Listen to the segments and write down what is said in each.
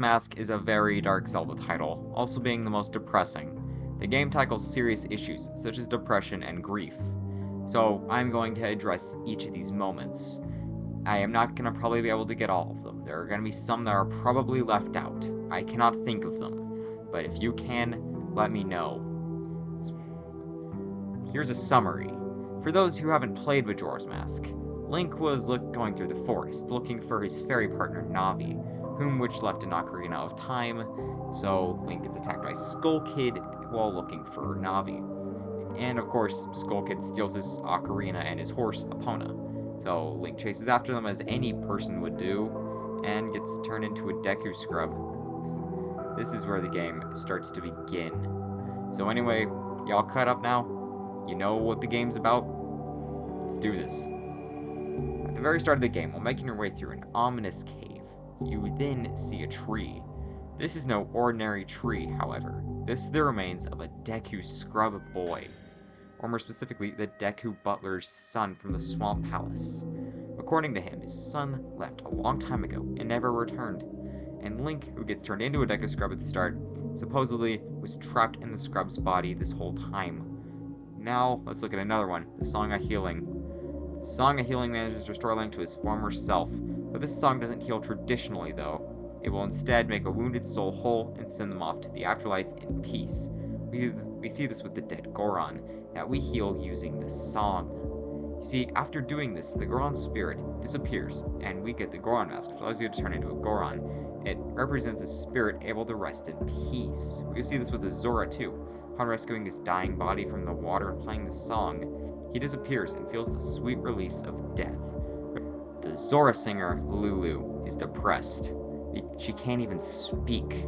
Mask is a very dark Zelda title, also being the most depressing. The game tackles serious issues, such as depression and grief. So, I'm going to address each of these moments. I am not going to probably be able to get all of them. There are going to be some that are probably left out. I cannot think of them. But if you can, let me know. Here's a summary. For those who haven't played Majora's Mask, Link was going through the forest, looking for his fairy partner Navi, which left an Ocarina of Time, so Link gets attacked by Skull Kid while looking for Navi. And of course, Skull Kid steals his Ocarina and his horse, Epona. So Link chases after them as any person would do, and gets turned into a Deku Scrub. This is where the game starts to begin. So anyway, y'all caught up now? You know what the game's about? Let's do this. At the very start of the game, while making your way through an ominous cave, you then see a tree. This is no ordinary tree, however. This is the remains of a Deku Scrub boy, or more specifically, the Deku Butler's son from the Swamp Palace. According to him, his son left a long time ago and never returned, and Link, who gets turned into a Deku Scrub at the start, supposedly was trapped in the Scrub's body this whole time. Now, let's look at another one, the Song of Healing. The Song of Healing manages to restore Link to his former self, but this song doesn't heal traditionally, though. It will instead make a wounded soul whole and send them off to the afterlife in peace. We see this with the dead Goron, that we heal using this song. You see, after doing this, the Goron spirit disappears, and we get the Goron Mask, which allows you to turn into a Goron. It represents a spirit able to rest in peace. We see this with the Zora, too. Upon rescuing his dying body from the water and playing the song, he disappears and feels the sweet release of death. The Zora singer, Lulu, is depressed. She can't even speak.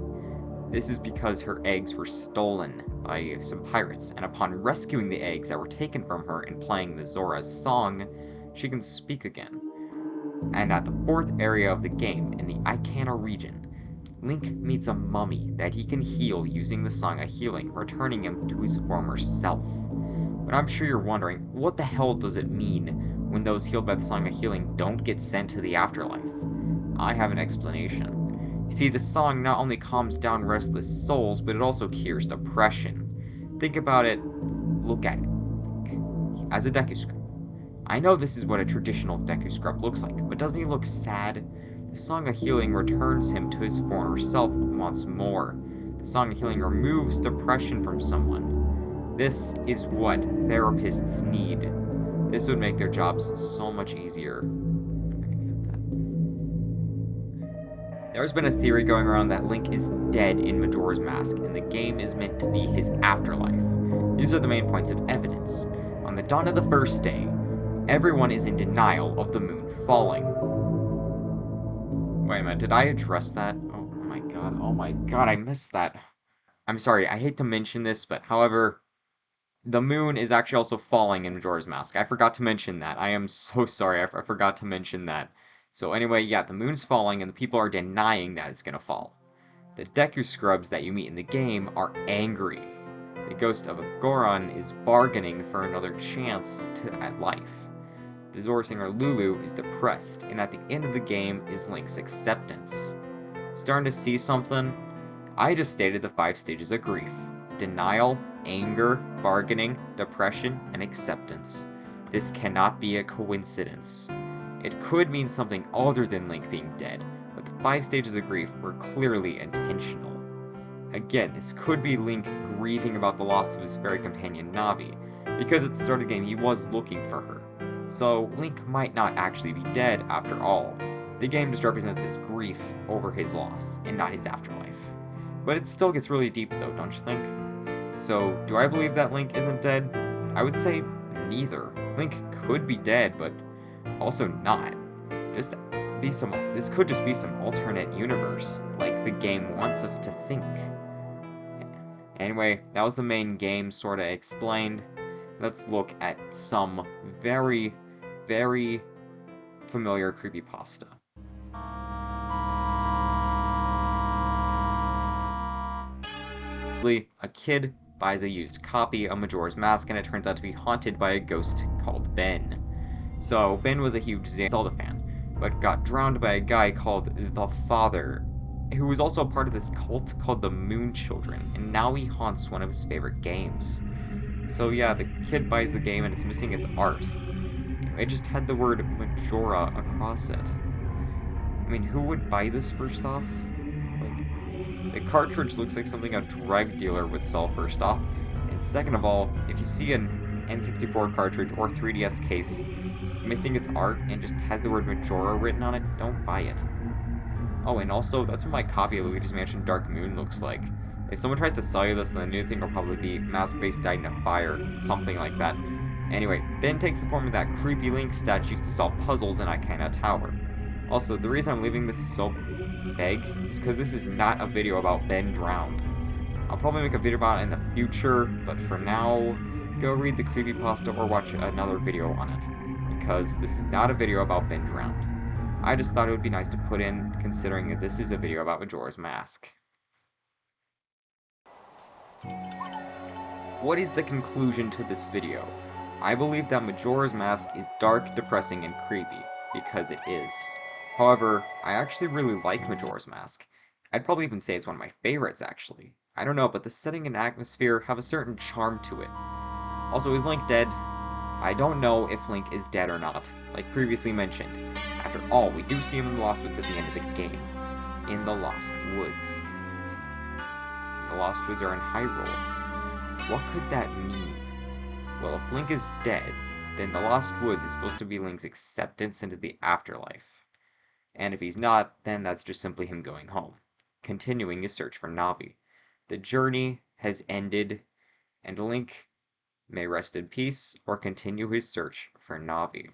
This is because her eggs were stolen by some pirates, and upon rescuing the eggs that were taken from her and playing the Zora's song, she can speak again. And at the fourth area of the game, in the Ikana region, Link meets a mummy that he can heal using the Song of Healing, returning him to his former self. But I'm sure you're wondering, what the hell does it mean when those healed by the Song of Healing don't get sent to the afterlife? I have an explanation. You see, the song not only calms down restless souls, but it also cures depression. Think about it, look at it. As a Deku Scrub. I know this is what a traditional Deku Scrub looks like, but doesn't he look sad? The Song of Healing returns him to his former self once more. The Song of Healing removes depression from someone. This is what therapists need. This would make their jobs so much easier. There's been a theory going around that Link is dead in Majora's Mask, and the game is meant to be his afterlife. These are the main points of evidence. On the dawn of the first day, everyone is in denial of the moon falling. Wait a minute, did I address that? Oh my god, I missed that. I'm sorry, I hate to mention this, but however, the moon is actually also falling in Majora's Mask. I forgot to mention that. I am so sorry, I forgot to mention that. So anyway, yeah, the moon's falling, and the people are denying that it's gonna fall. The Deku Scrubs that you meet in the game are angry. The ghost of a Goron is bargaining for another chance at life. The Zora singer Lulu is depressed, and at the end of the game is Link's acceptance. Starting to see something? I just stated the 5 stages of grief. Denial, anger, bargaining, depression, and acceptance. This cannot be a coincidence. It could mean something other than Link being dead, but the 5 stages of grief were clearly intentional. Again, this could be Link grieving about the loss of his fairy companion Navi, because at the start of the game he was looking for her. So Link might not actually be dead after all. The game just represents his grief over his loss, and not his afterlife. But it still gets really deep though, don't you think? So, do I believe that Link isn't dead? I would say neither. Link could be dead, but also not. This could just be some alternate universe, like the game wants us to think. Anyway, that was the main game sorta explained. Let's look at some very, very familiar creepypasta. A kid buys a used copy of Majora's Mask, and it turns out to be haunted by a ghost called Ben. So, Ben was a huge Zelda fan, but got drowned by a guy called the Father. who was also a part of this cult called the Moon Children, and now he haunts one of his favorite games. So yeah, the kid buys the game and it's missing its art. It just had the word Majora across it. I mean, who would buy this first off? Like, the cartridge looks like something a drug dealer would sell first off. And second of all, if you see an N64 cartridge or 3DS case missing its art and just has the word Majora written on it, don't buy it. Oh, and also, that's what my copy of Luigi's Mansion Dark Moon looks like. If someone tries to sell you this, then the new thing will probably be Mask-Base died in a fire, something like that. Anyway, Ben takes the form of that creepy Link statue used to solve puzzles in Ikana Tower. Also, the reason I'm leaving this so vague is because this is not a video about Ben drowned. I'll probably make a video about it in the future, but for now, go read the creepypasta or watch another video on it, because this is not a video about Ben drowned. I just thought it would be nice to put in, considering that this is a video about Majora's Mask. What is the conclusion to this video? I believe that Majora's Mask is dark, depressing, and creepy, because it is. However, I actually really like Majora's Mask. I'd probably even say it's one of my favorites, actually. I don't know, but the setting and atmosphere have a certain charm to it. Also, is Link dead? I don't know if Link is dead or not, like previously mentioned. After all, we do see him in the Lost Woods at the end of the game. In the Lost Woods. The Lost Woods are in Hyrule. What could that mean? Well, if Link is dead, then the Lost Woods is supposed to be Link's acceptance into the afterlife. And if he's not, then that's just simply him going home, continuing his search for Navi. The journey has ended, and Link may rest in peace or continue his search for Navi.